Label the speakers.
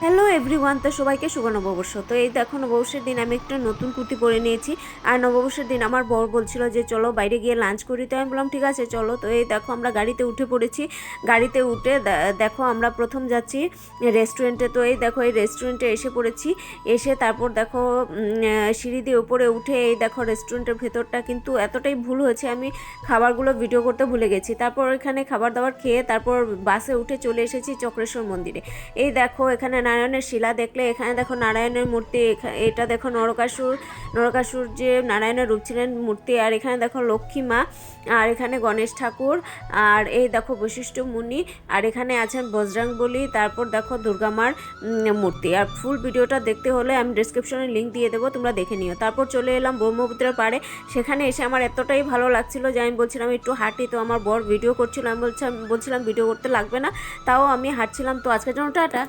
Speaker 1: Hello everyone, তো সবাইকে শুভ নববর্ষ। তো এই দেখো, নববর্ষের দিন আমি একটা নতুন কুর্তি পরে নিয়েছি। আর নববর্ষের দিন আমার বর বলছিল যে চলো বাইরে গিয়ে লাঞ্চ করি, তো আমি বললাম ঠিক আছে চলো। তো এই দেখো আমরা গাড়িতে উঠে পড়েছি। গাড়িতে উঠে দেখো আমরা প্রথম যাচ্ছি রেস্টুরেন্টে। তো এই দেখো এই রেস্টুরেন্টে এসে পড়েছি। এসে তারপর দেখো সিঁড়ি দিয়ে উপরে উঠে এই দেখো রেস্টুরেন্টের ভেতরটা কিন্তু এতটাই ভুল হয়েছে, আমি খাবারগুলো ভিডিও করতে ভুলে গেছি। তারপর এখানে খাবার দাবার খেয়ে তারপর বাসে উঠে চলে এসেছি চক্রেশ্বর মন্দিরে। এই দেখো এখানে নারায়ণের শিলা দেখলে, এখানে দেখো নারায়ণের মূর্তি, এটা দেখো নরকাসুর যে নারায়ণের রূপ ছিলেন মূর্তি। আর এখানে দেখো লক্ষ্মী মা, আর এখানে গণেশ ঠাকুর, আর এই দেখো বশিষ্ঠ মুনি, আর এখানে আছেন বজরংবলী। তারপর দেখো দুর্গা মার মূর্তি। আর ফুল ভিডিওটা দেখতে হলে আমি ডেসক্রিপশনে লিঙ্ক দিয়ে দেবো, তোমরা দেখে নিও। তারপর চলে এলাম ব্রহ্মপুত্রের পাড়ে। সেখানে এসে আমার এতটাই ভালো লাগছিল যে আমি বলছিলাম একটু হাঁটি। তো আমার বর ভিডিও করছিল, আমি বলছিলাম ভিডিও করতে লাগবে না, তাও আমি হাঁটছিলাম। তো আজকের জন্য টাটা।